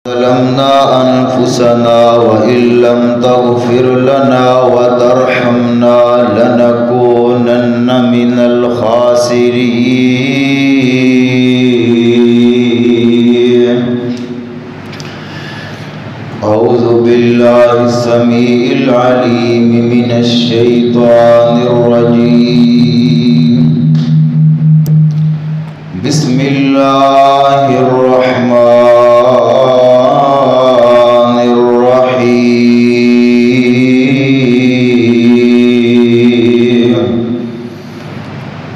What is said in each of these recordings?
ظلمنا أنفسنا وإن لم تغفر لنا وترحمنا لنكونن من الخاسرين. أعوذ بالله السميع العليم من الشيطان الرجيم. بسم الله الرحمن الرحيم.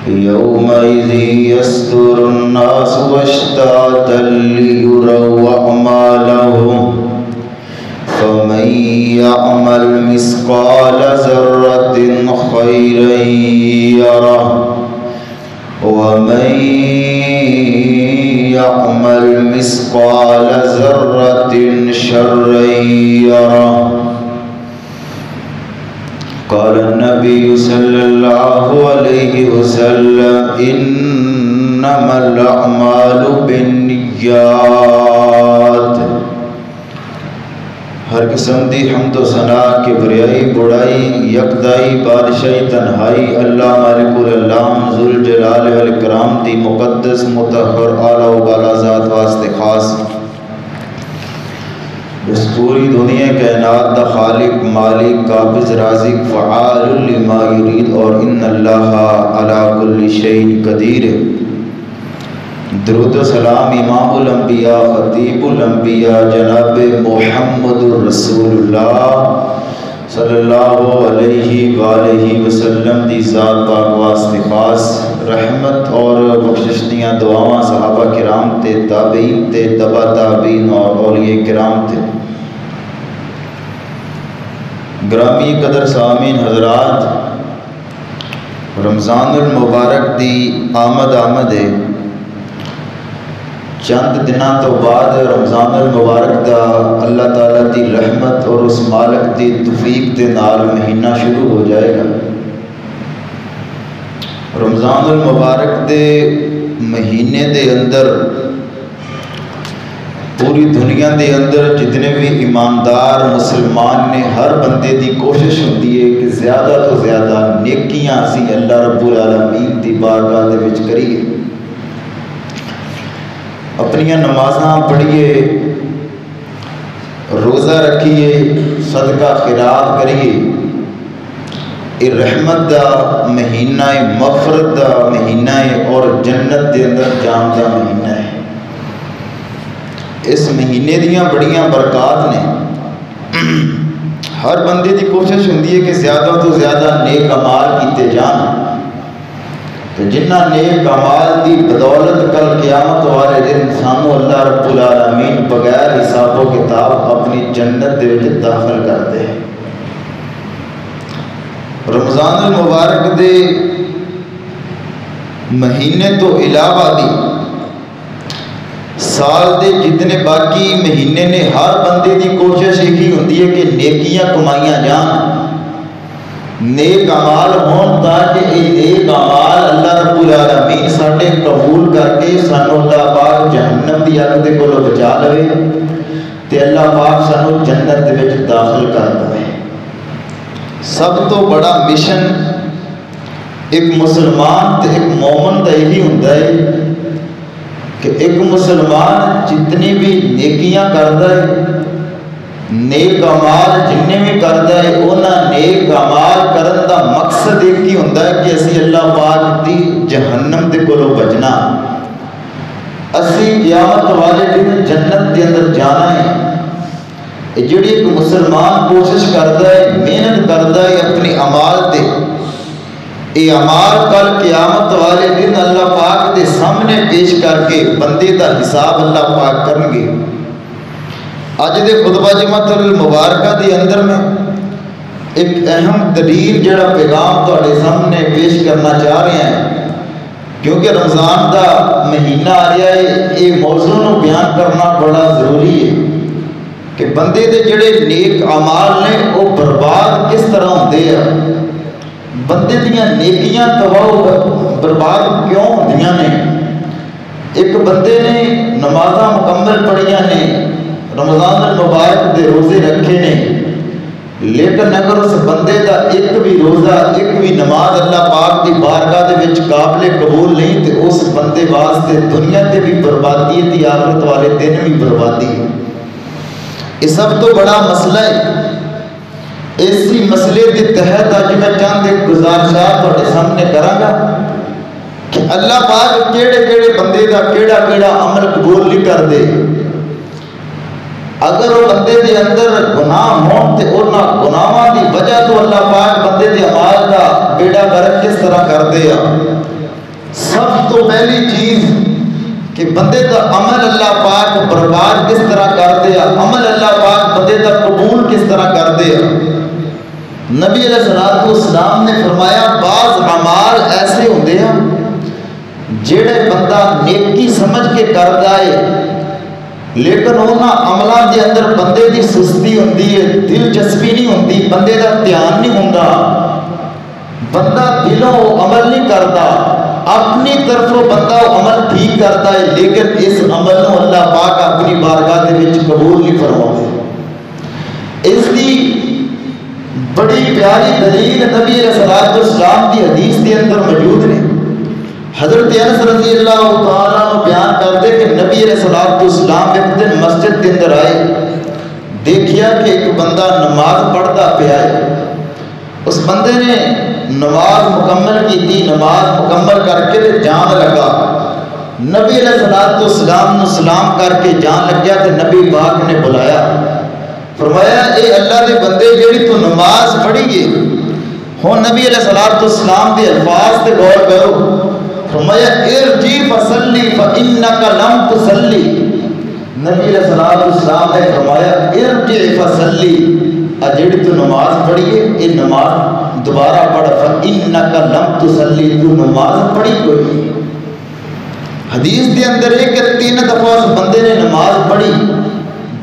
يومئذ يصدر الناس أشتاتا ليروا أعمالهم فمن يعمل مثقال ذرة خيرا يره ومن يعمل مثقال ذرة شرا يره. قال النبي صلى الله عليه وسلم إنما الأعمال بالنيات. ہر قسم دی حمد و ثنا کبریائی بڑائی یکدائی بادشاہی تنہائی اللہ مالک العلام ذوالجلال والاکرام دی مقدس مطہر اعلیٰ و بالا ذات واسطے خاص. اس پوری دنیا کائنات دا خالق مالک قابض رازق فعال لما یرید اور ان اللہ علی کل شیء قدیر. درود و سلام امام الانبیاء خطیب الانبیاء جناب محمد الرسول اللہ صلی اللہ علیہ وآلہ وسلم دی ذات پاک واسطے خاص. رحمت اور بخشش دیاں دعاواں صحابہ کرام تے تابعین تے تبع تابعین اور اولیاء کرام تے. گرامی قدر سامعین حضرات، رمضان المبارک دی آمد ہے. چند دنوں تو بعد رمضان المبارک دا اللہ تعالیٰ دی رحمت اور اس مالک دی توفیق دے نال مہینہ شروع ہو جائے گا. رمضان المبارک دے مہینے دے اندر پوری دنیا دے اندر جتنے بھی ایماندار مسلمان نے ہر بندے دی کوشش ہوتی ہے کہ زیادہ تو زیادہ نیکیاں اسی اللہ رب العالمین دی بارگاہ دے وچ کریے، اپنی نمازاں پڑھیے، روزہ رکھیے، صدقہ خیرات کریے. یہ رحمت دا مہینہ ہے، مغفرت دا مہینہ ہے اور جنت دے اندر جان دا مہینہ ہے. اس مہینے دیاں بڑیاں برکات نے. ہر بندے دی کوشش ہوندی ہے کہ زیادہ تو زیادہ نیک اعمال کیتے جان. جنہ نیک اعمال دی بدولت کل قیامت والے دن سانو اللہ رب العالمین بغیر حساب و کتاب اپنی جنت دے وچ داخل کرتے ہیں. رمضان المبارک دے مہینے تو علاوہ دی سال دے جتنے باقی مہینے نے ہر بندے دی کوشش یہی ہوندی ہے کہ نیکیاں کمائیاں جان، نیک اعمال ہون تاکہ یہ نیک اعمال اللہ رب العالمین ساڈے قبول کر کے سانو اللہ پاک جہنم دی اگ دے کولوں بچا لے تے اللہ پاک سانو جنت دے وچ داخل کر دے. سب تو بڑا مشن ایک مسلمان تے ایک مومن دا یہی ہوندا ہے کہ ایک مسلمان جتنی بھی نیکیاں کردا ہے، نیک اعمال جننے بھی کردا ہے، انہاں نیک اعمال کرن دا مقصد ایک ہی ہوندا ہے کہ اسی اللہ پاک دی جہنم دے کولوں بچنا، اسی قیامت والے دن جنت دے اندر جانا ہے. جڑی ایک مسلمان کوشش کردا ہے، محنت کردا ہے اپنی اعمال تے، یہ اعمال کل قیامت والے دن اللہ پاک دے سامنے پیش کر کے بندے دا حساب اللہ پاک کرن گے. اج دے خطبہ جمعۃ المبارکہ دے اندر میں ایک اہم ترین جڑا پیغام تہاڈے سامنے پیش کرنا چاہ رہے ہیں، کیونکہ رمضان دا مہینہ آ رہا ہے. یہ موضوع نو بیان کرنا بڑا ضروری ہے کہ بندے دے جڑے نیک اعمال نے وہ برباد کس طرح ہوندے ہیں. بندے دیاں نیکیاں تباہ برباد کیوں ہوندیاں نے؟ ایک بندے نے نمازاں مکمل پڑھیاں نے، رمضان المبارک دے روزے رکھے نے، لیکن اگر اس بندے دا ایک بھی روزہ ایک بھی نماز اللہ پاک دی بارگاہ دے وچ قابل قبول نہیں تے اس بندے واسطے دنیا تے بھی بربادی ہے تے آخرت والے دن بھی بربادی ہے۔ یہ سب تو بڑا مسئلہ ہے۔ اسی مسئلے کے تحت اج میں چند ایک گزارشات تھوڑے سامنے کراں گا کہ اللہ پاک کیڑے کیڑے بندے دا کیڑا کیڑا عمل قبول نہیں کر دے۔ اگر وہ بندے دے اندر گناہ ہون تے انہاں گناہاں دی وجہ تو اللہ پاک بندے دے اعمال دا بیڑا گرک کس طرح کر دے۔ سب تو پہلی چیز کہ بندے دا عمل اللہ پاک برباد کس طرح کر دے، عمل اللہ پاک بندے دا قبول کس طرح کر دے۔ نبی علیہ الصلوۃ والسلام نے فرمایا بعض اعمال ایسے ہوندے ہیں جڑے بندہ نیکی سمجھ کے کردا ہے، لیکن انہاں عملاں دے اندر بندے دی سستی ہوندی ہے، دلچسپی نہیں ہوندی، بندے دا دھیان نہیں ہوندا، بندہ دلوں عمل نہیں کردا، اپنی طرفوں بندہ عمل ٹھیک کرتا ہے لیکن اس عمل نو اللہ پاک اپنی بارگاہ دے وچ قبول نہیں فرماوندا۔ اس دی بڑی پیاری دلیل نبی علیہ الصلوۃ والسلام کی حدیث کے اندر موجود ہے۔ حضرت انس رضی اللہ تعالیٰ عنہ بیان کرتے کہ نبی علیہ الصلوۃ والسلام ایک دن مسجد کے اندر آئے، دیکھیا کہ ایک بندہ نماز پڑھتا پیا ہے۔ اس بندے نے نماز مکمل کی تھی، نماز مکمل کر کے جان لگا، نبی علیہ الصلوۃ والسلام نے سلام کر کے جان لگیا کہ نبی پاک نے بلایا، فرمایا اے اللہ دے بندے جیڑی تو نماز پڑھی ہے، ہن نبی علیہ الصلوۃ والسلام دے الفاظ تے غور کرو، فرمایا ارجی فصلی فانک لم تصلی۔ نبی علیہ الصلوۃ والسلام نے فرمایا ارجع فصلی، جیڑی تو نماز پڑھی ہے یہ نماز دوبارہ پڑھ، فانک لم تصلی، تو نماز پڑھی کوئی نہیں۔ حدیث کے اندر ہے کہ 3 دفعہ اس بندے نے نماز پڑھی،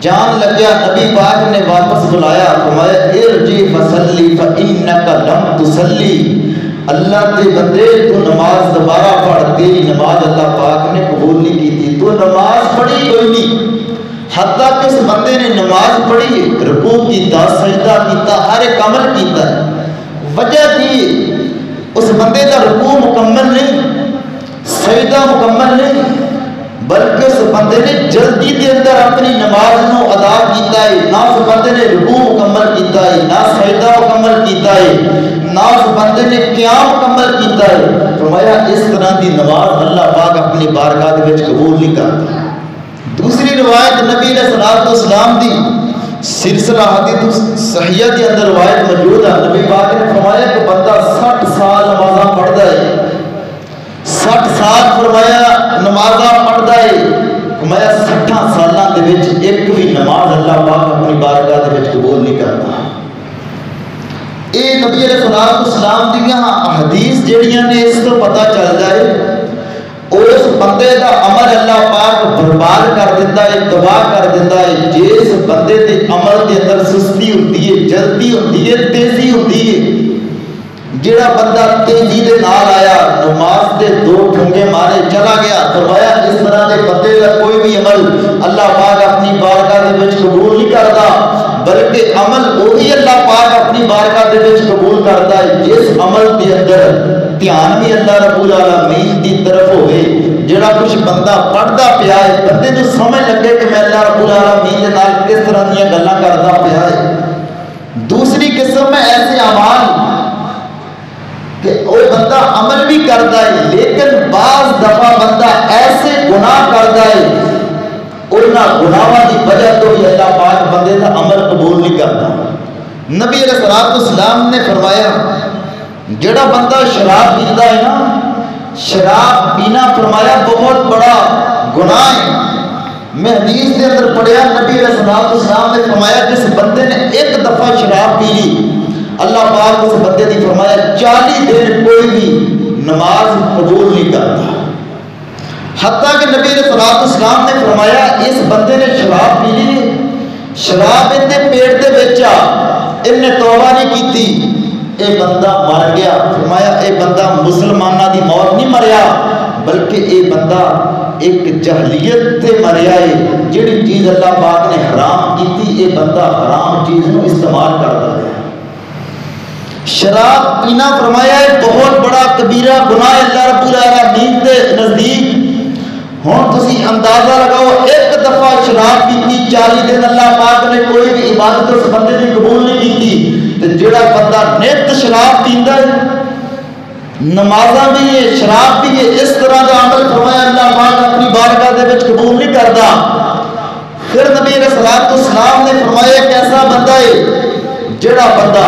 جان لگیا، نبی پاک نے واپس بلایا، فرمایا ارجع فصلی فانک لم تصلی، اللہ کے بندے تو نماز دوبارہ پڑھ، تیری نماز اللہ پاک نے قبول نہیں کی تھی، تو نماز پڑھی کوئی نہیں۔ حتیٰ کہ اس بندے نے نماز پڑھی، رکوع کیتا، سجدہ کیتا، ہر ایک عمل کیتا ہے، وجہ تھی اس بندے کا رکوع مکمل نہیں، سجدہ مکمل نہیں، بلکہ اس بندے نے جلدی کے اندر اپنی نماز نو ادا کیتا ہے، نہ اس بندے نے رکوع مکمل کیتا ہے، نہ سجدہ مکمل کیتا ہے، نہ اس بندے نے قیام مکمل کیتا ہے۔ فرمایا اس طرح دی نماز اللہ پاک اپنی بارگاہ دے وچ قبول نہیں کرتا۔ دوسری روایت نبی علیہ الصلوۃ والسلام دی سلسلہ حدیث صحیحہ کے اندر روایت موجود ہے، نبی پاک نے فرمایا کہ بندہ 60 سال نمازاں پڑھدا ہے، 60 سال فرمایا نمازاں پڑھدا ہے، فرمایا 60 سالاں دے وچ ایک بھی نماز اللہ پاک اپنی بارگاہ دے وچ قبول نہیں کرتا۔ اے نبی علیہ الصلوۃ والسلام دیاں حدیث جڑیاں نے اس تو پتہ چل جائے اس بندے دا عمل اللہ پاک برباد کر دیتا ہے، تباہ کر دیتا ہے، جس بندے دے عمل دے اندر سستی ہوتی ہے، جلدی ہوتی ہے، تیزی ہوتی ہے۔ جڑا بندہ تیزی دے نال آیا، نماز دے 2 ٹھنگے مارے چلا گیا، فرمایا اس طرح دے بندے دا کوئی بھی عمل اللہ پاک اپنی بارگاہ دے وچ قبول نہیں کرتا، بلکہ عمل وہی اللہ پاک اپنی بارگاہ دے وچ قبول کرتا ہے جس عمل دے اندر دھیان بھی اللہ رب العالمین دی طرف ہوئے۔ جڑا کچھ بندہ پڑھدا پیا ہے، بندے نوں سمجھ لگے کہ میں اللہ رب العالمین دے نال کس طرح دیاں گلاں کردا پیا ہے۔ دوسری قسم میں ایسے اعمال کہ وہ بندہ عمل بھی کرتا ہے لیکن بعض دفعہ بندہ ایسے گناہ کرتا ہے، انہاں گناہاں دی وجہ تو بھی اللہ پاک بندے دا عمل قبول نہیں کرتا۔ نبی علیہ الصلوۃ والسلام نے فرمایا جڑا بندہ شراب پیتا ہے نا، شراب پینا فرمایا بہت بڑا گناہ ہے۔ میں حدیث کے اندر پڑھیا نبی علیہ الصلوۃ والسلام نے فرمایا جس بندے نے ایک دفعہ شراب پی لی، اللہ پاک اس بندے دی فرمایا 40 دن کوئی بھی نماز قبول نہیں کرتا۔ حتیٰ کہ نبی علیہ الصلوۃ والسلام نے فرمایا اس بندے نے شراب پی لی، شراب ان کے پیٹ دے وچ آ، ان نے توبہ نہیں کیتی، اے بندہ مر گیا۔ فرمایا اے بندہ مسلمانہ دی موت نہیں مریا، بلکہ اے بندہ ایک جہلیت تے مریا ہے، جڑی چیز اللہ پاک نے حرام کی تھی یہ بندہ حرام چیز نو استعمال کرتا ہے۔ شراب پینا فرمایا ہے بہت بڑا کبیرہ گناہ ہے اللہ رب العالمین دے نزدیک۔ ہوں تسی اندازہ لگاؤ ایک دفعہ شراب پیتی 40 دن اللہ پاک نے کوئی بھی عبادت اس بندے کی قبول نہیں کی، تے جڑا بندہ نت شراب پیندا ہے، نمازاں بھی ہے شراب بھی ہے، اس طرح کا عمل فرمایا اللہ پاک اپنی بارگاہ دے وچ قبول نہیں کرتا۔ پھر نبی علیہ الصلوۃ والسلام نے فرمایا کیسا بندہ ہے جڑا بندہ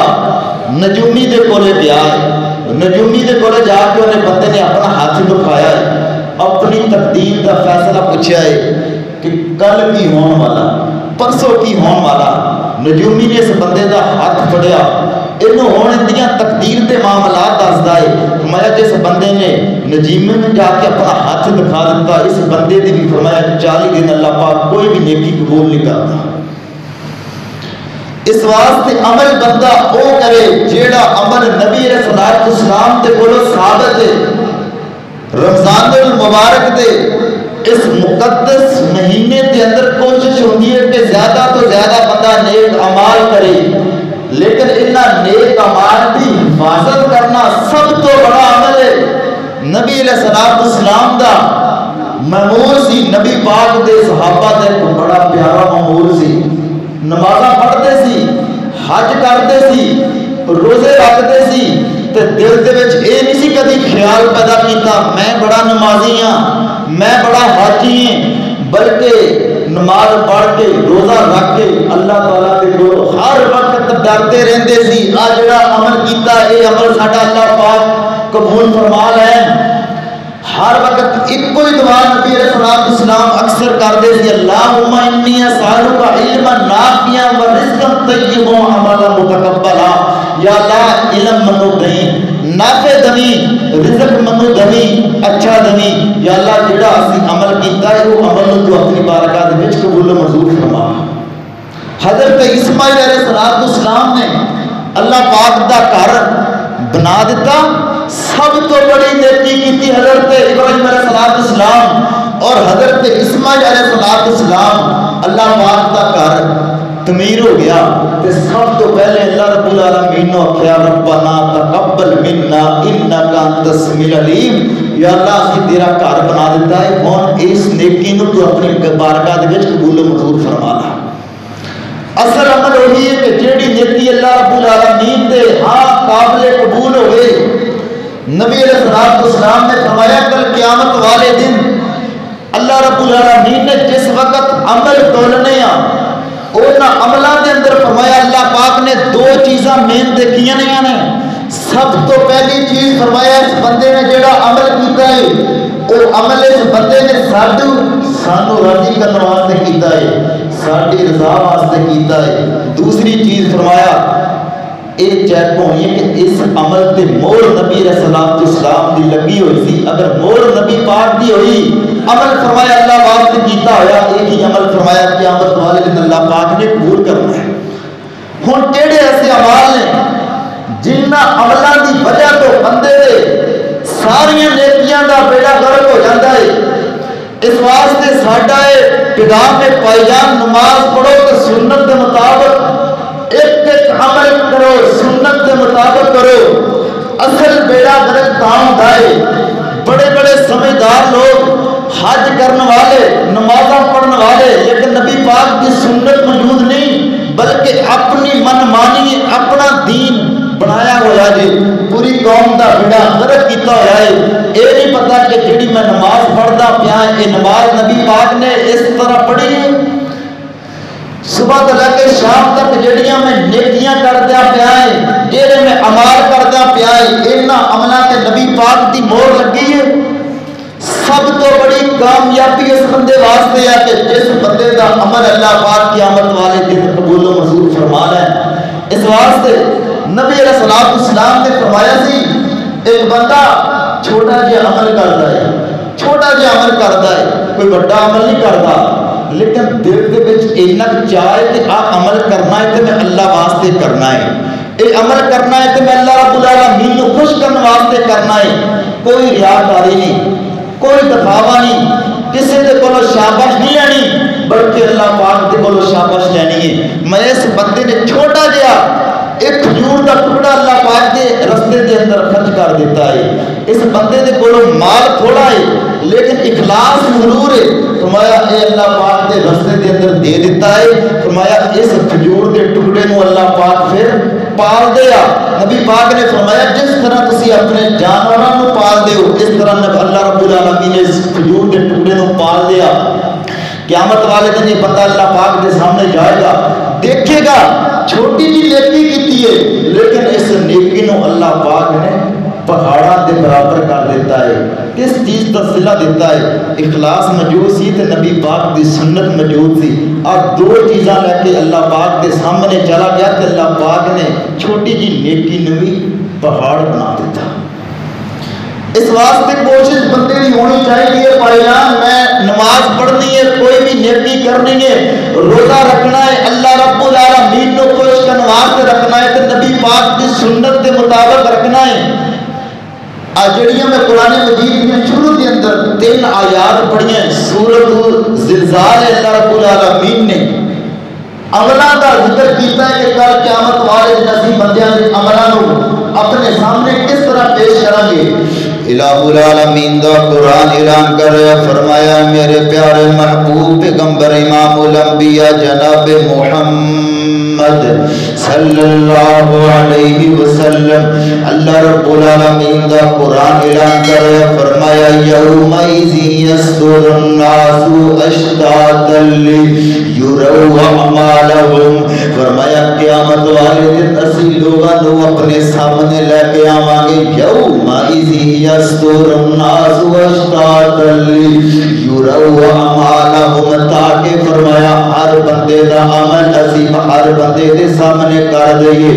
نجومی دے کولے گیا ہے، نجومی دے کولے جا کے انہیں بندے نے اپنا ہاتھ دکھایا ہے، اپنی تقدیر کا فیصلہ پوچھا ہے کہ کل کی ہون والا پرسوں کی ہون والا۔ نجومی نے اس بندے دا ہاتھ پھڑیا، انہوں ہونے دیا تقدیر دے معاملات دسدا ہے۔ فرمایا جس بندے نے نجیمے میں جا کے اپنا ہاتھ دکھا دیتا اس بندے دی بھی فرمایا 40 دن اللہ پاک کوئی بھی نیکی قبول نہیں کرتا۔ اس واسطے عمل بندہ او کرے جیڑا عمل نبی علیہ الصلوۃ والسلام تے کولوں ثابت ہے۔ رمضان المبارک دے اس مقدس مہینے کے اندر کوشش ہوتی ہے کہ زیادہ تو زیادہ بندہ نیک اعمال کرے، لیکن انہاں نیک اعمال کی حفاظت کرنا سب تو بڑا عمل ہے۔ نبی علیہ الصلوۃ والسلام دا معمول سی، نبی پاک دے صحابہ دے کو بڑا پیارا معمول سی، نمازاں پڑھتے سی، حج کرتے سی، روزے رکھتے سی، تے دل دے وچ اے نہیں سی کدی خیال پیدا کیتا میں بڑا نمازی ہاں میں بڑا حاجی ہوں، بلکہ نماز پڑھ کے روزہ رکھ کے اللہ تعالیٰ دے کول ہر وقت ڈرتے رہندے سی آ جڑا عمل کیتا اے عمل ساڈا اللہ پاک قبول فرما لین۔ ہر وقت ایک کوئی دعا نبی علیہ الصلوۃ والسلام اکثر کرتے سی، اللہم انی اسالک علما نافعا ورزقا طیبا وعملا متقبلا۔ یا اللہ علم منو دیں، نافع دیں، رزق منو دیں، اچھا دیں۔ یا اللہ جڑا اسی عمل کیتا ہے وہ عمل تو اپنی بارگاہ دے وچ قبول و منظور فرما۔ حضرت اسماعیل علیہ السلام نے اللہ پاک دا گھر بنا دیتا، سب تو بڑی نیکی کی تھی حضرت ابراہیم علیہ السلام اور حضرت اسماعیل علیہ السلام۔ اللہ پاک دا گھر تعمیر ہو گیا تے سب تو پہلے اللہ رب العالمین نے کہا ربنا تقبل منا انک انت السمیع العلیم۔ یا اللہ اسی تیرا گھر بنا دیتا ہے، ہن اس نیکی نو تو اپنی بارگاہ دے وچ قبول و منظور فرما لا۔ اصل عمل وہی ہے کہ جیڑی نیکی اللہ رب العالمین دے ہاں قابل قبول ہوئے۔ نبی علیہ الصلوۃ والسلام نے فرمایا کل قیامت والے دن اللہ رب العالمین نے جس وقت عمل تولنے انہاں عملاں دے اندر فرمایا اللہ پاک نے دو چیزاں مین دیکھیاں نے۔ سب تو پہلی چیز فرمایا اس بندے نے جڑا عمل کیتا ہے وہ عمل اس بندے نے سانو راضی کرنے واسطے کیتا ہے، ساڈی رضا واسطے کیتا ہے۔ دوسری چیز فرمایا یہ چیک ہونی ہے کہ اس عمل تے مور نبی علیہ الصلوۃ والسلام دی لگی ہوئی سی، اگر مور نبی پاک دی ہوئی عمل فرمایا اللہ واسطے کیتا ہویا ایک ہی عمل فرمایا قیامت والے دن اللہ پاک نے قبول کرنا ہے۔ ہن کیڑے ایسے اعمال نے جنہاں عملاں دی وجہ تو بندے دے ساریاں نیکیاں دا بیڑا غرق ہو جاتا ہے۔ اس واسطے ساڈا پیغام پائجان نماز پڑھو تو سنت کے مطابق ایک عمل کرو، سنت کے مطابق کرو۔ اصل بیڑا غرق تا ہوندا ہے بڑے بڑے سمجھدار لوگ حج کرنے والے نمازاں پڑھنے والے لیکن نبی پاک کی سنت موجود نہیں بلکہ اپنی من مانی اپنا دین بنایا ہوا جی، پوری قوم دا بیڑا غرق کیتا ہوا ہے۔ یہ نہیں پتا کہ جڑی میں نماز پڑھدا پیا یہ نماز نبی پاک نے اس طرح پڑھی ہے۔ صبح تو لے کے شام تک جڑیاں میں نیکیاں کردیا پیا ہے، جڑے میں عمال کردیا پیا ہے، انہاں عملاں تے نبی پاک دی مہر لگی ہے۔ سب تو بڑی کامیابی اس بندے واسطے ہے کہ جس بندے دا عمل اللہ پاک قیامت والے دن قبول و منظور فرما لے۔ اس واسطے نبی علیہ الصلوۃ والسلام نے فرمایا سی ایک بندہ چھوٹا جہا عمل کرتا ہے، چھوٹا جہا عمل کرتا ہے، کوئی بڑا عمل نہیں کرتا لیکن دل دے وچ اتنا چاہے کہ آ عمل کرنا ہے تو میں اللہ واسطے کرنا ہے، یہ عمل کرنا ہے تو میں اللہ رب العالمین کو خوش کرنے واسطے کرنا ہے۔ کوئی ریاکاری نہیں، کوئی دکھاوا نہیں، کسی دے کولو شاباش نہیں لینی بلکہ اللہ پاک دے کولو شاباش لینی ہے۔ میں اس بندے نے چھوٹا جہا ایک کھجور کا ٹکڑا اللہ پاک کے رستے کے اندر خرچ کر دیتا ہے، اس بندے دے کولو مال تھوڑا ہے لیکن اخلاص ضرور ہے، فرمایا اے اللہ پاک کے رستے کے اندر دے دیتا ہے، فرمایا اس کھجور کے ٹکڑے نو اللہ پاک پھر پال دیا۔ نبی پاک نے فرمایا جس طرح تسی اپنے جانوراں نو پال دیو اس طرح اللہ رب العالمین نے اس کھجور کے ٹکڑے نو پال دیا۔ قیامت والے دن یہ بندہ اللہ پاک کے سامنے جائے گا، دیکھے گا چھوٹی جی نیکی کیتی ہے لیکن اس نیکی نو اللہ پاک نے پہاڑاں دے برابر کر دیتا ہے۔ کس چیز کا صلہ دیتا ہے؟ اخلاص موجود سی تے نبی پاک دی سنت موجود سی، اور دو چیزاں لے کے اللہ پاک کے سامنے چلا گیا تے اللہ پاک نے چھوٹی جی نیکی نو بھی پہاڑ بنا دیتا۔ اس واسطے کوشش بندے کی ہونی چاہیے بھائی جان، میں نماز پڑھنی ہے، کوئی بھی نیکی کرنی ہے، روزہ رکھنا ہے، اللہ رب العالمین کو خوش کرنے واسطے رکھنا ہے تو نبی پاک کی سنت کے مطابق رکھنا ہے۔ جڑیاں میں قرآن مجید میں شروع کے اندر 3 آیات پڑھیاں سورۃ الزلزال اللہ رب العالمین نے عملاں کا ذکر کیتا ہے کہ کل قیامت والے دن اسی بندیاں دے عملاں نو اپنے سامنے کس طرح پیش کریں گے۔ الہ العالمین دا قرآن اعلان کر رہا، فرمایا میرے پیارے محبوب پیغمبر امام الانبیاء جناب محمد صلی اللہ علیہ وسلم، اللہ رب العالمین دا قرآن اعلان کر رہا، فرمایا یومئذ یصدر الناس اشتاتا لیروا اعمالہم، فرمایا قیامت والے دن اسی لوگوں اپنے سامنے لے کے آواں گے، یومئذ یصدر الناس اشتاتا لیروا اعمالہم، تاکہ فرمایا ہر بندے دا عمل اسی ہر بندے دے سامنے کر دئیے۔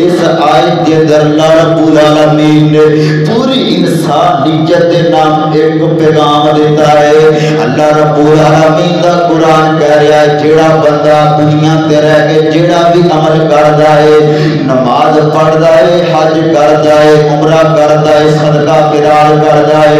اس آیت کے اندر اللہ رب العالمین نے پوری انسانیت کے نام ایک پیغام دیتا ہے۔ اللہ رب العالمین دا قرآن کہہ رہا ہے جیڑا بندہ دنیا تے رہ کے جیڑا بھی عمل کردا ہے، نماز پڑھدا ہے، حج کردا ہے، عمرہ کردا ہے، صدقہ خیرات کردا ہے،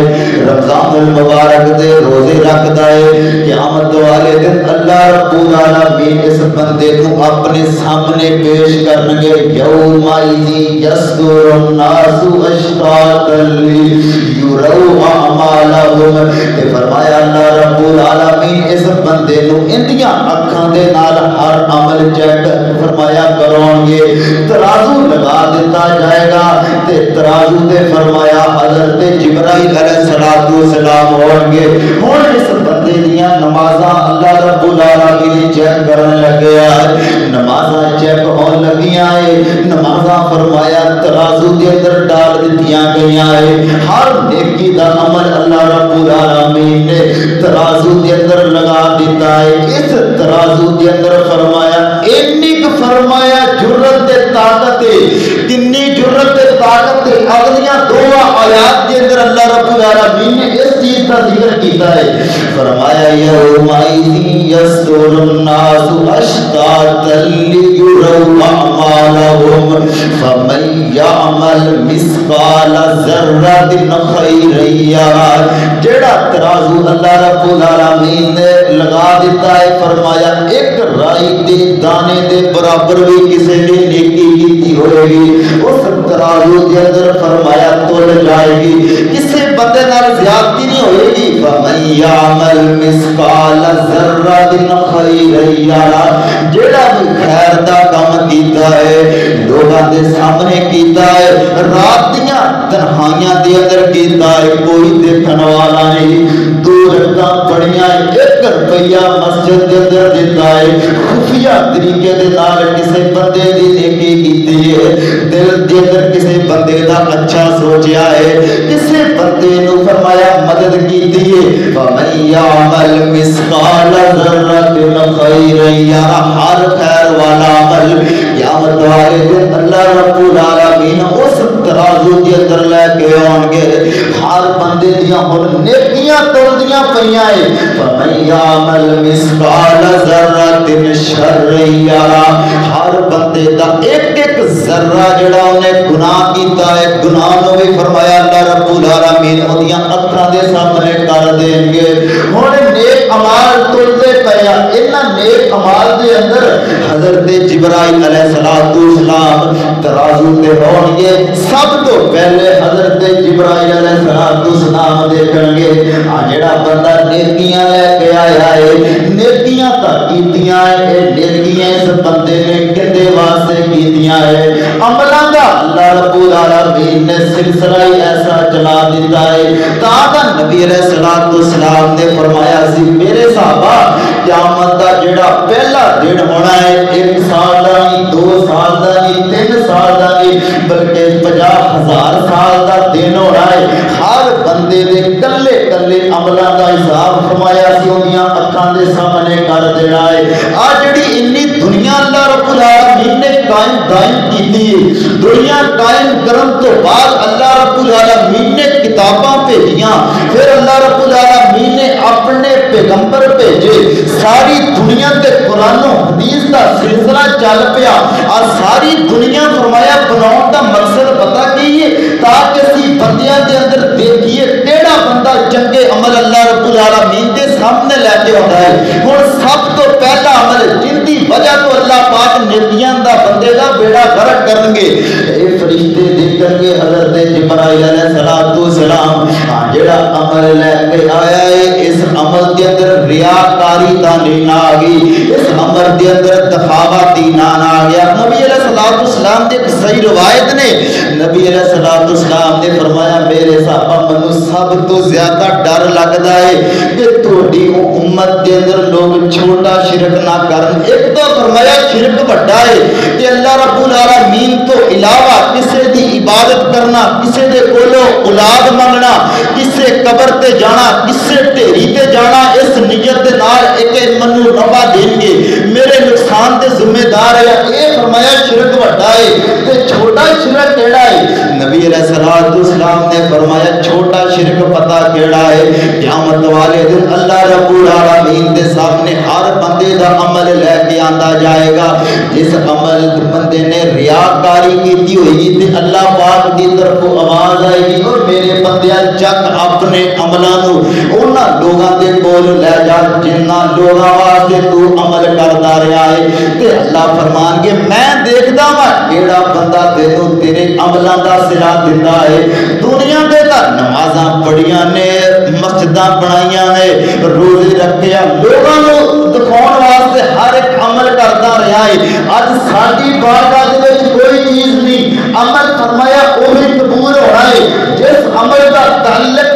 رمضان المبارک دے روزے رکھدا ہے، قیامت والے دن اللہ رب العالمین اس بندے کو اپنے سامنے پیش کرنگے، یومئذ یصدر الناس اشتاتا لیروا اعمالہم، فرمایا اللہ رب العالمین اس بندے نو اندیاں اکھاں دے نال ہر عمل چیک فرمایا کرون گے، ترازو لگا دیتا جائے گا تے ترازو تے فرمایا حضرت جبرائیل علیہ السلام ہون گے۔ ہن اس بندے دیاں نمازاں اللہ رب العالمین چیک کرن لگیا ہے، نمازاں چیک ہون لگیاں ہے، نمازاں فرمایا ترازو دے اندر ڈال دتیاں گئیاں ہے، ہر نیکی دا عمل اللہ رب العالمین نے ترازو دے اندر لگا دیتا ہے۔ اس ترازو دے اندر فرمایا اینک فرمایا جرت تے طاقت ہے، کنی جرت تے طاقت ہے، اگلیاں 2 آیات دے اندر اللہ رب العالمین نے اس چیز کا ذکر کیتا ہے، فرمایا یومئذ یصدر الناس اشتاتا لیروا اعمالہم فمن یعمل مثقال ذرۃ خیرا یرہ، جیڑا ترازو اللہ رب العالمین نے لگا دیتا ہے، فرمایا ایک رائی دے دانے دے برابر بھی کسی نے نیکی کیتی ہوئے گی اس ترازو کے اندر فرمایا تول جائے گی، کسی بندے نال زیادتی نہیں ہوئے گی۔ فمن یعمل مثقال ذرۃ خیرا یرہ، جیڑا بھی خیر دا کام کیتا ہے لوگاں دے سامنے کیتا ہے، رات دیاں تنہائیاں دے اندر کیتا ہے، کوئی دیکھن والا نہیں، 2 رکعتاں پڑھیاں، 1 روپیہ مسجد دے اندر دیتا ہے، خفیہ طریقے دے نال کسی بندے دی نیکی کیتی ہے، دل دے اندر کسی بندے دا اچھا سوچیا ہے، کسی بندے نو فرمایا مدد کیتی ہے، فمن یعمل مثقال ذرۃ خیرا یرہ، ہر خیر والا عمل قیامت والے دن اللہ رب العالمین اس ترازو کے اندر لے کے آن گے، ہر بندے دیاں ہن نیکیاں توڑدیاں پیاں ہیں، فمن یعمل مثقال ذرۃ شرا یرہ، ہر بندے دا ایک ذرہ جڑا انہیں گناہ کیتا ہے گناہ نو بھی فرمایا اللہ رب العالمین اودیاں اکھاں دے سامنے کر دیں گے۔ ہن نیک اعمال دے اندر حضرت جبرائیل علیہ السلام ترازو تے ہون گے، سب تو پہلے حضرت جبرائیل علیہ السلام دیکھن گے جڑا بندہ نیکیاں لے کے آیا ہے، نیکیاں تک کیتیاں ہے، نیکیاں اس بندے نے کدے واسطے کیتیاں ہے، عملاں دا اللہ رب العالمین نے سلسلہ ایسا چلا دیتا ہے۔ تاکہ نبی علیہ السلام نے فرمایا سی میرے صحابہ قیامت دا جڑا پہلا دن ہونا ہے 1 سال دا نہیں، 2 سال دا نہیں، 3 سال دا نہیں، بلکہ 50,000 سال دا دن ہونا ہے۔ ہر بندے دے کلے کلے عملاں دا حساب فرمایا سی اونیاں اکھاں دے سامنے کر دینا ہے۔ آ جڑی انی دنیا اللہ رب العالمین نے قائم دائم کیتی ہے، دنیا قائم کرن تو بعد اللہ رب العالمین نے کتاباں بھیجیاں، پھر اللہ رب العالمین نے اپنے پیغمبر بھیجے، ساری دنیا تے قرآن و حدیث دا سلسلہ چل پیا۔ اور ساری دنیا فرمایا بناؤ دا مقصد پتہ کی ہے تاکہ اسی بندیاں دے اندر دیکھیے کیڑا بندہ چنگے عمل اللہ رب العالمین دے سامنے لے کے آتا ہے۔ ہن سب تو پہلا عمل جن دی وجہ تو اللہ پاک نیکیاں دا بندے دا بیڑا غرق کرن گے، اے فرشتے دیکھن گے حضرت جبرائیل علیہ السلام جڑا عمل لے کے آیا ہے اس عمل دے اندر ریاکاری دا نہیں آ گئی، اس عمل دے اندر دخاوتی نہ آ گیا۔ نبی علیہ السلام دے ایک صحیح روایت نے نبی علیہ السلام نے فرمایا میرے صحابہ منو سب تو زیادہ ڈر لگدا ہے کہ تہاڈی امت دے اندر لوگ چھوٹا شرک نہ کرن۔ ایک تو فرمایا شرک بڑا ہے کہ اللہ رب العالمین تو علاوہ کسے دی عبادت کرنا، کسے دے کولوں اولاد منگنا، کسے قبر تے جانا، کسے ڈھیری تے جانا، اس نیت دے نال ایک منو نفع دین گے میرے نقصان دے ذمہ دار ہے۔ اے فرمایا شرک بڑا ہے تے چھوٹا شرک کیڑا ہے؟ نبی علیہ السلام نے فرمایا چھوٹا شرک پتہ کیڑا ہے؟ قیامت والے دن اللہ رب العالمین دے سامنے ہر بندے دا عمل لے کے آندا جائے گا، جس عمل بندے نے ریاکاری کیتی ہوئی تے اللہ پاک دی طرف آواز آئے گی اور میرے بندیاں چک اپنے عملاں نوں انہاں لوگاں دے کول لے جا جنہاں لوگاں واسطے تو عمل کردا رہیا ہے، تے اللہ فرمان گے میں دیکھدا وا کیڑا بندہ تینوں تیرے عملاں دا صلہ دیندا ہے۔ دنیا دے تا نمازاں پڑھیاں نے، مسجداں بنائیاں نے، روزے رکھیا، لوگاں نوں دکھاؤن واسطے ہر ایک عمل کردا رہیا ہے۔ اج ساڈی بارگاہ دے وچ کوئی چیز نہیں، عمل فرمایا وہی قبول ہونا ہے جس عمل دا تعلق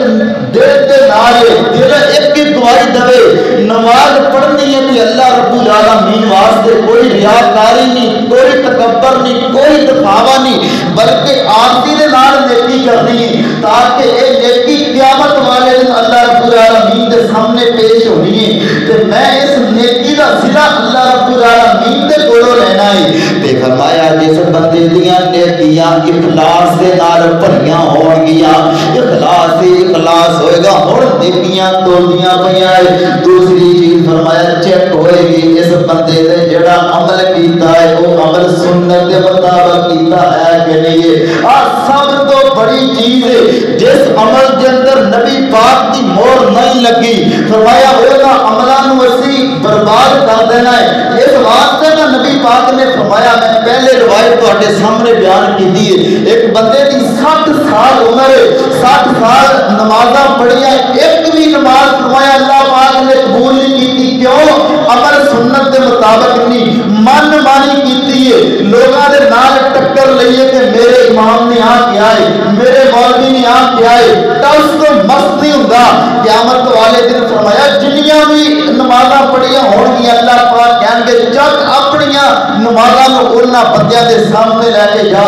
دل دے نال ہے، دل ایک ہی گواہی دے نماز پڑھنی ہے تے اللہ رب العالمین واسطے کوئی ریاکاری نہیں، کوئی تکبر نہیں، کوئی دکھاوا نہیں، بلکہ آرزی دے نال نیکی کرنی ہے تاکہ اے نیکی قیامت والے دن اللہ رب العالمین دے سامنے پیش ہونی ہے تے میں اس نیکی دا صلہ اللہ رب العالمین دے کولوں لینا ہے۔ تے فرمایا جس بندے دیاں نیکیاں اخلاص دے نال بھریاں ہون گیاں، اخلاص ہی اخلاص ہوئے گا، ہن نیکیاں تولدیاں پیاں ہے۔ دوسری چیز فرمایا چیک ہوئے گی اس بندے نے جڑا عمل کیتا ہے وہ عمل سنت دے مطابق کیتا ہے کہ نہیں ہے۔ اور سب تو بڑی چیز ہے جس عمل دے اندر نبی پاک دی مہر نہیں لگی، فرمایا اوہاں عملاں نوں اسی برباد کر دینا ہے۔ اس واسطے میں نبی پاک نے فرمایا میں پہلے روایت تہاڈے سامنے بیان کیتی ہے، ایک بندے دی 60 سال عمر ہے، 60 سال نمازاں پڑھیاں، ایک بھی نماز فرمایا اللہ پاک نے قبول نہیں کیتی، کیوں؟ عمل سنت دے مطابق نہیں، من مانی کیتی ہے، لوگاں دے نال ٹکر لئیے کہ میرے امام نے آ کیا ہے، میرے مولوی نے آ کیا ہے، تس تو مست نہیں ہوندا۔ قیامت والے دن فرمایا جنیاں بھی نمازاں پڑھیاں ہون گی اللہ پاک کہن گے چک اپنیاں نمازاں نوں انہاں بندیاں دے سامنے لے کے جا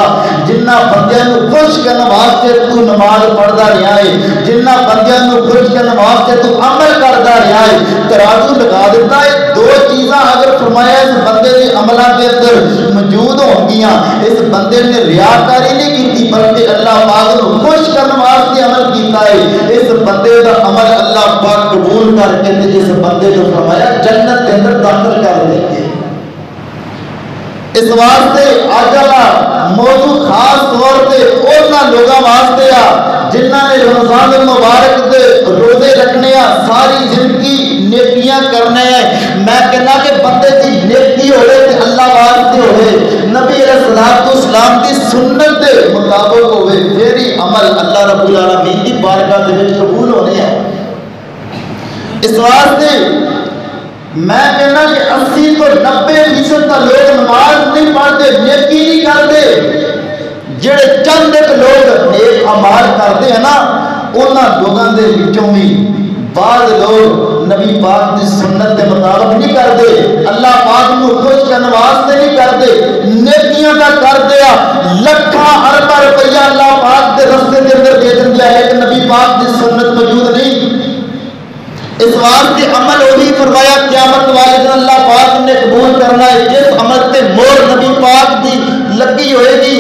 جنہاں بندیاں نوں خوش کرن واسطے تو نماز پڑھدا رہیا ہے، جنہاں بندیاں نوں خوش کرن واسطے تو عمل کردا رہیا ہے۔ ترازو لگا دیتا ہے، دو چیزاں اگر فرمایا اس بندے دے عملاں دے اندر موجود ہون گیاں، اس بندے نے ریاکاری نہیں کیتی بلکہ اللہ پاک نوں خوش کرن واسطے عمل کیتا ہے، اس بندے دا عمل اللہ پاک قبول کر کے تے اس بندے نوں فرمایا جنت دے اندر داخل کر دے گے۔ اس واسطے اج والا موضوع خاص طور پہ انہاں لوگاں واسطے آ جنہاں نے رمضان المبارک دے روزے رکھنے آ، ساری زندگی نیکیاں کرنے ہیں میں کہنا کہ بندے دی نیکی ہوئے تے اللہ واسطے ہوئے نبی علیہ السلام دی سنت دے مطابق ہوئے پھر عمل اللہ رب العالمین دی بارگاہ دے وچ قبول ہونے ہیں اس واسطے میں کہنا کہ 80 تو 90% کا لوگ نماز نہیں پڑھتے نیکی نہیں کرتے جڑے چند ایک لوگ نیک اعمال کرتے ہیں نا انہاں لوگوں دے وچوں بھی بعض لوگ نبی پاک کی سنت کے مطابق نہیں کرتے اللہ پاک کو خوش کرنے واسطے نہیں کرتے نیکیاں کا کر دیا لکھاں ارباں روپیہ اللہ پاک کے رستے کے اندر دے دیا ہے کہ نبی پاک کی سنت موجود نہیں اس واسطے عمل وہی فرمایا قیامت والے دن اللہ پاک نے قبول کرنا ہے جس عمل تے مور نبی پاک دی لگی ہوئے گی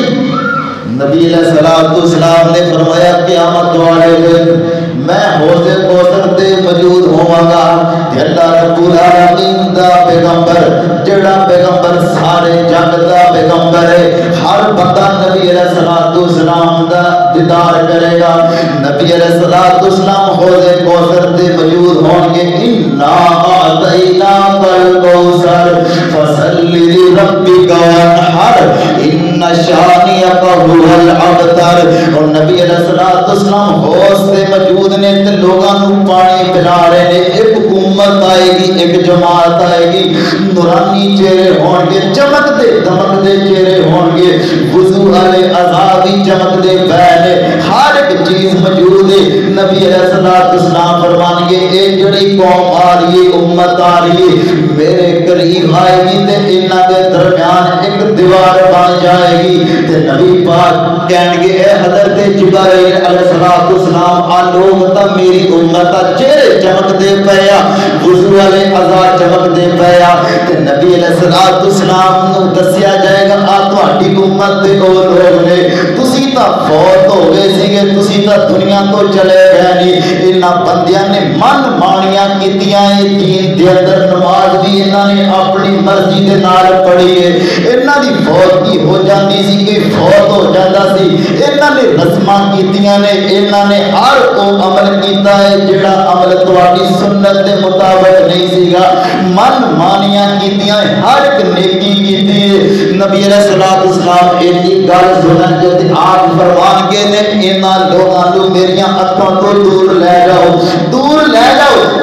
نبی علیہ السلام نے فرمایا قیامت والے دن میں حوض کوثر تے موجود ہوواں گا تے اللہ رب العالمین دا پیغمبر جڑا پیغمبر سارے جگ دا پیغمبر ہے ہر بندہ نبی علیہ السلام دا دیدار کرے گا نبی علیہ السلام حوض کوثر تے موجود ہون گے انا اعطیناک الکوثر فصل لربک وانحر ان شانئک هو الابتر اور نبی علیہ السلام حوض تے موجود نے تے لوگاں نو پانی پلا رہے نے ایک امت آئے گی ایک جماعت آئے گی نورانی چہرے ہون گے چمک دے دمک دے چہرے ہون گے وضو والے عذابی چمک دے پہلے ہر ایک چیز موجود ہے نبی علیہ السلام فرمان گے اے جڑی قوم آ رہی ہے امت آ رہی ہے میرے قریب آئے گی تے انہاں دے درمیان ایک دیوار بن جائے گی تے نبی پاک کہن گے اے حضرت جبرائیل علیہ السلام آ لوگ تا میری امت چہرے چمک دے پیا وضو والے عذاب چمک دے پیا تے نبی علیہ السلام نو دسیا جائے گا آ تہاڈی امت دے او لوگ نے تسی تا فوت ہو گئے سیگے تسی تا دنیا تو چلے گئے نہیں انہاں بندیاں نے من مانیاں کیتیاں اے دین دے اندر نماز بھی انہاں نے اپنی مرضی دے نال پڑھی ہے انہاں دی فوت کی ہو جاندی سی کہ فوت ہو جاندا سی انہاں نے رسماں کیتیاں نے انہاں نے ہر او عمل کیتا ہے جڑا عمل تواڈی سنت دے مطابق نہیں سیگا من مانیاں کیتیاں ہر ایک نیکی کیتی ہے نبی علیہ السلام ایسی گل سنن تے آپ فرمان کے نے انہاں لوگاں نو میریاں اکھاں تو دور لے جاؤ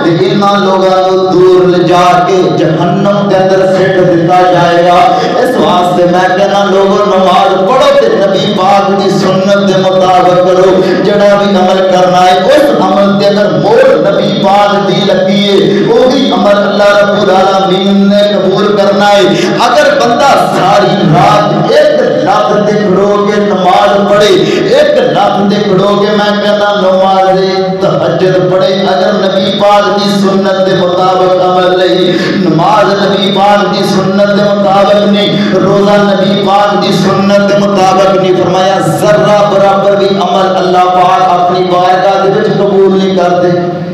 تے انہاں لوگاں نو دور لے جا کے جہنم دے اندر سٹ دتا جائے گا اس واسطے میں کہنا لوگوں نماز پڑھو تے نبی پاک دی سنت دے مطابق کرو جڑا بھی عمل کرنا ہے اس عمل دے اندر مور نبی پاک دی لگی ہے وہی عمل اللہ رب العالمین نے قبول کرنا ہے اگر بندہ ساری رات ایک لات تے کھڑو کے نماز پڑھے ایک لات تے کھڑو کے میں کہنا نماز تہجد پڑھے اگر نبی پاک دی سنت دے مطابق عمل نہیں نماز نبی پاک دی سنت دے مطابق نہیں روزہ نبی پاک دی سنت دے مطابق نہیں فرمایا ذرہ برابر بھی عمل اللہ پاک اپنی بارگاہ دے وچ قبول نہیں کرتے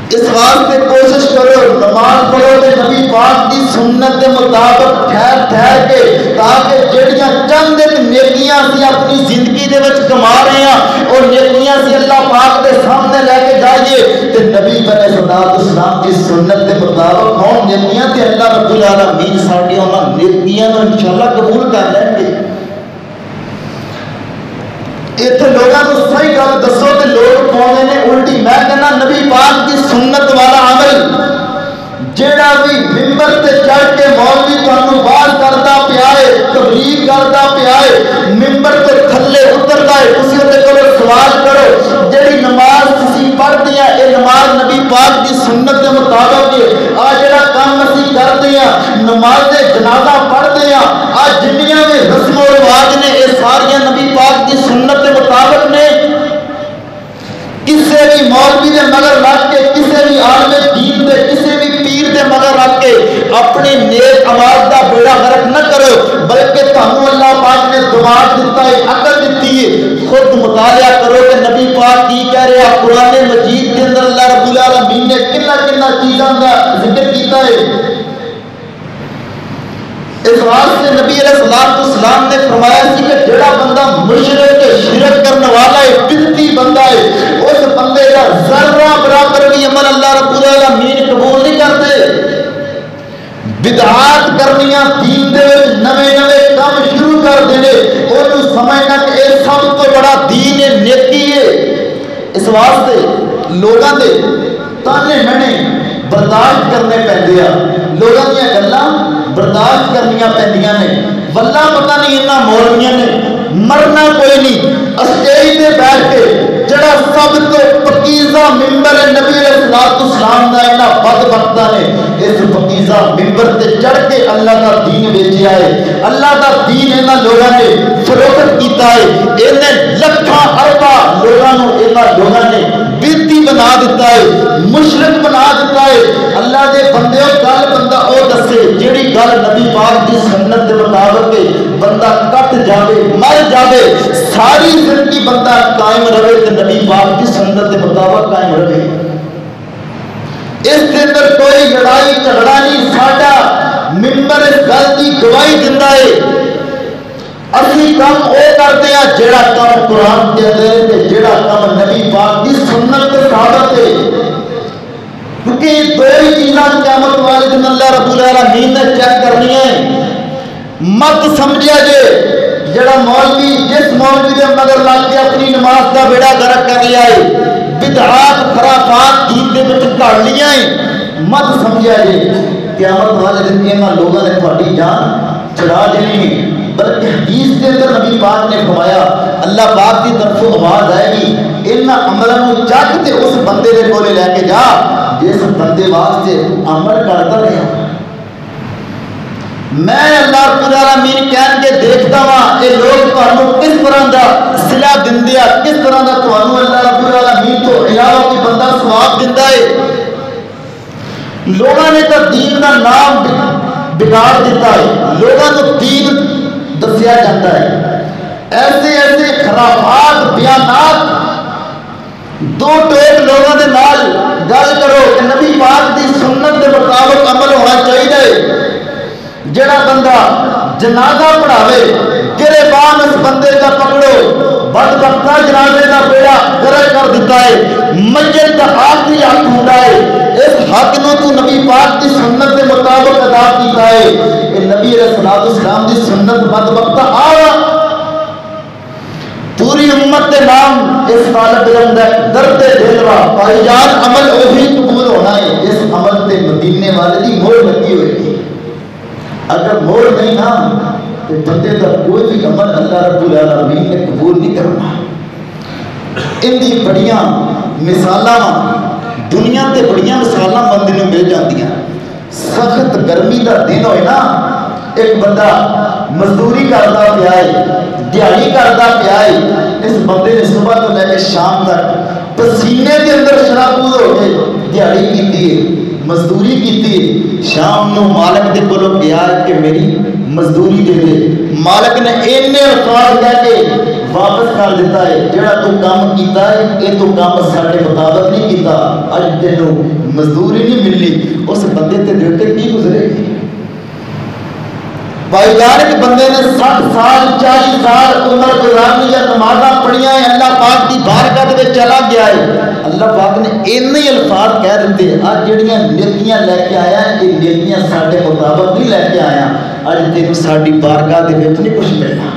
اس واسطے کوشش کرو نماز پڑھو تے نبی پاک دی سنت دے مطابق ٹھہر کے تاکہ جڑیاں چند ایک نیکیاں سی اپنی زندگی دے وچ کما رہے ہیں اور نیکیاں سی اللہ پاک دے سامنے لے کے جائیے تے نبی علیہ السلام دی سنت دے مطابق ہون نیکیاں تے اللہ رب العالمین ساڈی انہاں نیکیاں نوں انشاءاللہ قبول کر لیں گے اتنے لوگوں کو صحیح گل دسو تے لوگ پاؤندے نے الٹی میں کہنا نبی پاک کی سنت والا عمل جیڑا بھی منبر تے چڑھ کے مولوی تانوں باز کردا پیا ہے تبلیغ کردا پیا ہے منبر تے تھلے اتردا ہے تسی اودے کولوں سوال کرو جیڑی نماز تسی پڑھدے ہیں اے نماز نبی پاک دی سنت دے مطابق ہے آ جڑا کام اسی کردے ہیں نماز جنازہ پڑھدے ہیں آ جنیاں بھی رسم و رواج نے اے ساریاں نبی پاک دی سنت دے مطابق نے کسے بھی مولوی دے مگر لگ کے کسے بھی عالم دین دے کسے بھی پیر دے مگر لگ کے اپنے نیک اعمال دا بیڑا غرق نہ کرو بلکہ تانوں اللہ پاک نے دماغ دیتا ہے عقل دیتی ہے خود مطالعہ کرو کہ نبی پاک کی کہہ رہا قرآن مجید کے اندر اللہ رب العالمین نے کنا چیزاں دا ذکر کیتا ہے اس واسطے نبی علیہ السلام نے فرمایا سی کہ جڑا بندہ مشرک شرک کرنے والا ہے بدعتی بندہ ہے اس بندے کا ذرہ برابر بھی عمل اللہ رب العالمین واسطے لوگوں کے تانے منے برداشت کرنے پیندے آ، لوگوں دیا گلاں برداشت کرنیاں پیندیاں نے، واللہ پتہ نہیں انہاں مولویاں نے مرنا کوئی نہیں، اسٹیج پہ بیٹھ کے جڑا سب تو پکیزہ ممبر نبی علیہ السلام دا انہاں بدبختاں نے اس پکیزہ ممبر تے چڑھ کے اللہ دا دین ویچیا ہے، اللہ دا دین انہاں لوگوں نے فروخت کیتا ہے، انہیں لکھاں ارباں لوگوں نے بدعتی بنا دیتا ہے، مشرک بنا دیتا ہے۔ اللہ دے بندے گل بندہ او دسے جیڑی گل نبی پاک دی سنت دے مطابق بندہ کٹ جاوے مر جاوے ساری زندگی بندہ قائم رہے تے نبی پاک کی سنت کے مطابق قائم رہے، اس کے اندر کوئی لڑائی جھگڑا نہیں۔ ساڈا ممبر اس گل کی گواہی دیندا ہے، اسی کام او کرتے ہیں جڑا کام قرآن کے اندر تے جڑا کام نبی پاک کی سنت کے ثابت ہے، کیونکہ دو ہی چیزاں قیامت والے دن اللہ رب العالمین نے چیک کرنی ہے۔ مت سمجھیا جے جڑا مولوی جس مولوی دے مگر لگ کے اپنی نماز کا بیڑا غرق کر لیا ہے، بدعات خرافات دین دے وچ گھڑ لیا ہے، مت سمجھیا جے قیامت والے دن انہاں لوگوں نے تہاڈی جان چھڑا دینی ہے، بلکہ حدیث کے اندر نبی پاک نے فرمایا اللہ پاک کی طرف آواز آئے گی انہاں عملاں نوں چک تے اس بندے دے کولے لے کے جا جس بندے واسطے عمل کرتا رہا۔ میں اللہ رب العالمین کہن کے دیکھتا ہوں یہ لوگ تمہیں کس طرح کا صلہ دندے ہیں، کس طرح کا تمہیں اللہ رب العالمین تو علاوہ کوئی بندہ ثواب دیندا ہے۔ لوگوں نے تو دین کا نام بگاڑ دیتا ہے، لوگوں کو دین دسیا جاتا ہے، ایسے ایسے خرافات بیانات دو ٹوک لوگوں کے نال گل کرو کہ نبی پاک دی سنت کے مطابق عمل ہونا چاہیے۔ جڑا بندہ جنازہ پڑھاوے گریبان اس بندے کا پکڑو، بدبختہ جنازے کا بیڑا غرق کر دیتا ہے، میت کا آخری حق ہوتا ہے، اس حق نو تو نبی پاک کی سنت کے مطابق ادا کیتا ہے۔ کہ نبی علیہ السلام کی سنت بدبختہ آ پوری امت کے نام اس طالب علم دا درد دل وا بھائی جان عمل وہی قبول ہونا ہے اس عمل تے مدینے والے دی مہر لگی ہوئی تھی۔ اگر مہر نہیں نا تو بندے کا کوئی بھی عمل اللہ رب العالمین نے قبول نہیں کرنا۔ ان دی بڑیاں مثالاں دنیا تے بڑیاں مثالاں بندے نوں مل جاندیاں۔ سخت گرمی دا دن ہوئے نا ایک بندہ مزدوری کرتا پیا ہے، دیہڑی کرتا پیا ہے، اس بندے نے صبح تو لے کے شام تک پسینے کے اندر شرابور ہو گئے، دیہڑی کیتی ہے، مزدوری کیتی ہے، شام نو مالک دے کولو گیا کہ میری مزدوری دے دے، مالک نے اینے الفاظ کہہ کے واپس کر دیتا ہے جڑا تو کام کیتا ہے یہ تو کام ساڈے مطابق نہیں کیتا، اج تینوں مزدوری نہیں ملنی۔ اس بندے تے دل تے کی گزرے گی؟ بھائی جان ایک بندے نے 60 سال 40 سال عمر گزارنی یا نمازاں پڑھیاں ہیں، اللہ پاک کی بارگاہ میں چلا گیا ہے، اللہ پاک نے اتنے ہی الفاظ کہہ دیتے اج جڑیاں نیکیاں لے کے آیا یہ نیکیاں ساڈے مطابق نہیں لے کے آیا، اج تینوں ساڈی بارگاہ دے وچ نہیں کچھ ملنا۔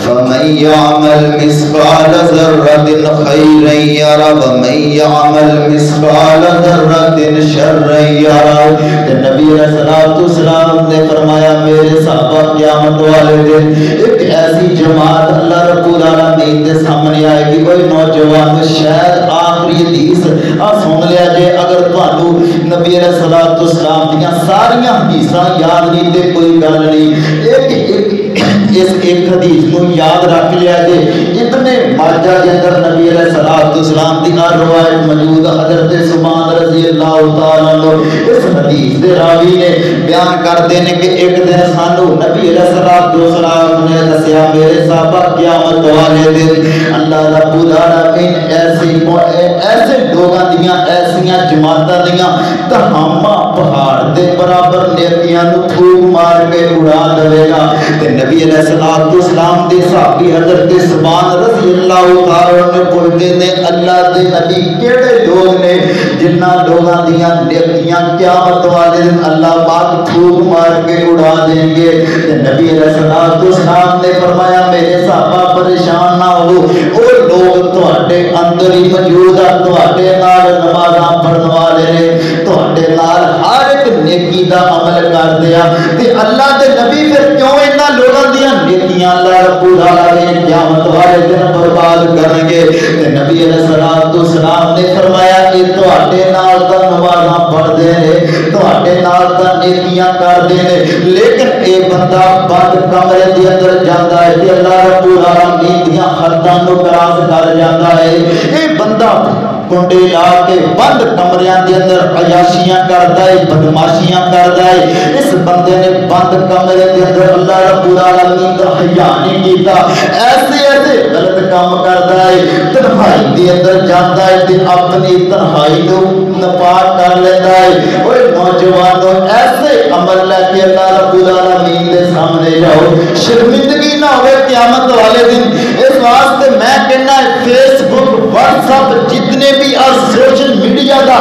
فَمَن يَعْمَلْ مِثْقَالَ ذَرَّةٍ خَيْرًا يَرَهُ وَمَن يَعْمَلْ مِثْقَالَ ذَرَّةٍ شَرًّا يَرَهُ۔ کہ نبی علیہ السلام نے فرمایا میرے صحابہ قیامت والے دن ایک ایسی جماعت اللہ رب العالمین کے سامنے آئے گی، کوئی نوجوان شاید آخری حدیث سن لیا جے اگر تانوں نبی علیہ السلام دیاں ساریاں حدیثاں یاد نہیں تے کوئی گل نہیں، اس ایک حدیث کو یاد رکھ لیا جے۔ ابن ماجہ کے اندر نبی علیہ السلام کی روایت موجود، حضرت سبحان رضی اللہ تعالیٰ عنہ اس حدیث دے راوی نے بیان کرتے ہیں کہ ایک دن سانو نبی علیہ السلام نے دسیا میرے صحابہ قیامت والے دن اللہ رب العالمین ایسے لوگاں دیاں ایسیاں جماعتاں دیاں تہامہ پہاڑ دے برابر نیکیاں نو پھوک مار کے اڑا دے گا۔ تے نبی علیہ السلام دے صحابی حضرت سبحان رضی اللہ تعالیٰ نے پوچھتے ہیں اللہ دے نبی کیڑے لوگ نے جنہاں لوگاں دیاں نیکیاں قیامت والے دن اللہ پاک پھوک مار کے اڑا دیں گے؟ تے نبی علیہ السلام نے فرمایا میرے صحابہ پریشان نہ ہو، وہ لوگ تواڈے اندر اندر ہی موجود ہے، تواڈے نال نمازاں پڑھن والے نے، تواڈے نال ہر ایک نیکی دا عمل کردے آ، تے اللہ دے نبی پھر کیوں انہاں لوگاں دیاں نیکیاں اللہ رب العالمین قیامت والے دن برباد کرن گے؟ تے نبی علیہ الصلوۃ والسلام نے فرمایا کہ تواڈے نال تاں نمازاں پڑھدے نے، تواڈے نال تاں نیکیاں کردے نے، لیکن اے بندہ بند کمرے دے اندر جاندا ہے تے اللہ رب العالمین دیاں حداں نو کراس کر جاندا ہے۔ اے بندہ کنڈے لا کے بند کمریاں دے اندر عیاشیاں کردا ہے، بدماشیاں کردا ہے۔ اس بندے نے بند کمرے دے اندر اللہ رب العالمین دا حیا نہیں کیتا، ایسے ایسے غلط کام کردا ہے، تنہائی دے اندر جاندا ہے تے اپنی تنہائی نو ناپاک کر لیندا ہے۔ اوے نوجوانو ایسے عمل لے کے اللہ رب العالمین دے سامنے جاؤ، شرمندگی نہ ہوئے قیامت والے دن۔ اس واسطے میں کہنا ہے فیس بک، واٹس ایپ، جتنے بھی آج سوشل میڈیا دا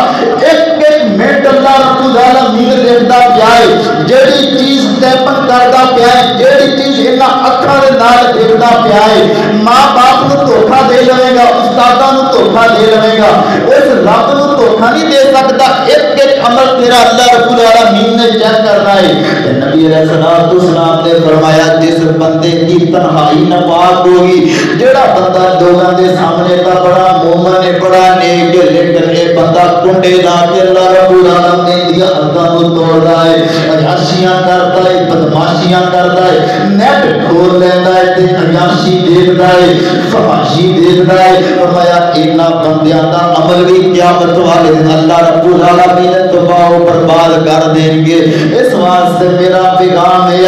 ایک ایک منٹ اللہ رب العالمین دیکھدا پیا ہے، جیڑی چیز ٹیپن کردا پیا ہے، جیڑی چیز انہاں اکھاں دے نال دیکھدا پیا ہے، ماں باپ نو دھوکا دے لوے گا، استاداں نو دھوکا دے لوے گا، اس رب نو دھوکا نہیں دے سکتا۔ ایک ایک عمل تیرا اللہ رب العالمین نے چیک کرنا ہے۔ نبی علیہ الصلوۃ والسلام نے فرمایا جس بندے کی تنہائی ناپاک ہوگی، جیڑا بندہ لوگاں دے سامنے تا بڑا مومن ہے، بڑا نیک ہے، لیکن یہ بندہ کنڈے لا کے اللہ رب العالمین دی حداں نو توڑدا ہے، عیاشیاں کردا ہے، بدماشیاں کردا ہے، نیٹ کھول لیندا ہے تے عیاشی دیکھدا ہے، فحاشی دیکھدا ہے۔ فرمایا انہاں بندیاں دا عمل بھی قیامت والے دن اللہ رب العالمین تباہ و برباد کر دیں گے۔ اس واسطے میرا پیغام ہے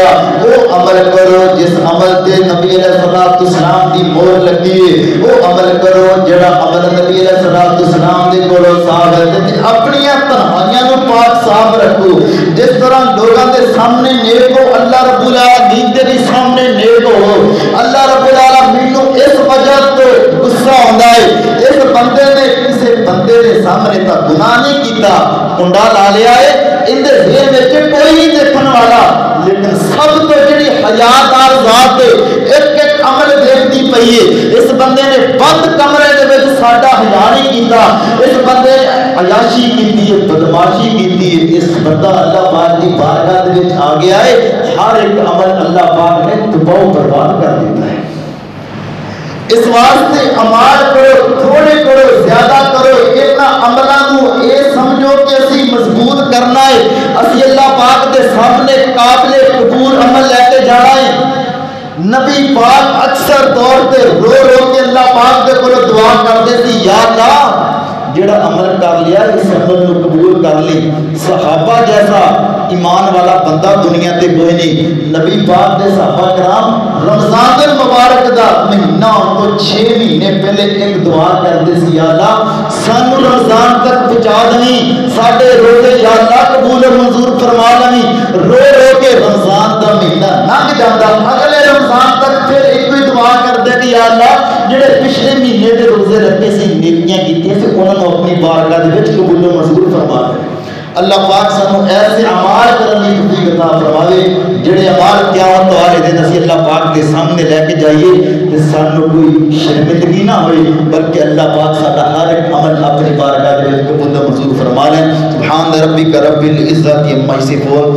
وہ عمل کرو جس عمل تے نبی علیہ الصلوۃ والسلام دی مہر لگی ہے، وہ عمل کرو جڑا عمل نبی علیہ الصلوۃ والسلام دے کولوں ثابت ہے، اپنی تنہائیاں نو پاک صاف رکھو۔ جس طرح لوگاں دے سامنے نیک ہو، اللہ رب العالمین دے بھی سامنے نیک ہو۔ اللہ رب العالمین نو اس وجہ تو غصہ ہوندا ہے، اس بندے نے کسے بندے دے سامنے تا گناہ نہیں کیتا، کنڈا لا لیا ہے، ان دے ذہن وچ کوئی نہیں دیکھن والا، لیکن سب تو جڑی حیادار ذات ہے ایک ایک عمل دیکھتی پئی ہے۔ اس بندے نے بند کمرے دے وچ ساڈا حیا نہیں کیتا، اس بندے نے عیاشی کیتی ہے، بدماشی کیتی ہے، اس بندہ اللہ پاک دی بارگاہ دے وچ آ گیا ہے، ہر ایک عمل اللہ پاک نے تباہ و برباد کر دیتا ہے۔ اس واسطے عمال کرو، تھوڑے کرو، زیادہ کرو، اتنا عملہ نو اے سمجھو کہ اسی مضبوط کرنا ہے، اسی اللہ پاک دے سامنے قابل قبول عمل لے کے جانا ہے۔ نبی پاک اکثر طور تے رو رو کے اللہ پاک دے کولوں دعا کرتے تھی، یا اللہ جڑا عمل کر لیا اس عمل نو قبول کر لی۔ صحابہ جیسا ایمان والا بندہ دنیا تے کوئی نہیں۔ نبی پاک دے صحابہ کرام رمضان المبارک دا مہینہ تو 6 مہینے پہلے ایک دعا کرتے سی، یا اللہ سانو رمضان تک پہنچا دیں، ساڈے روزے یا اللہ قبول و منظور فرما لیں۔ رو رو کے رمضان دا مہینہ لنگ جاندا، اگلے رمضان تک پھر ایک ہی دعا کرتے کہ یا اللہ جڑے پچھلے مہینے دے روزے رکھے سی، نیکیاں کیتیاں سی، انہاں نو اپنی بارگاہ دے وچ قبول و منظور فرما دے۔ اللہ پاک سانو ایسے اعمال کرنے کی توفیق عطا فرماوے جڑے اعمال قیامت والے دن اسی اللہ پاک کے سامنے لے کے جائیے تے سانو کوئی شرمندگی نہ ہوئے، بلکہ اللہ پاک ساڈا ہر ایک عمل اپنی بارگاہ دے وچ قبول و منظور فرما لے۔ سبحان ربک رب العزت عما یصفون۔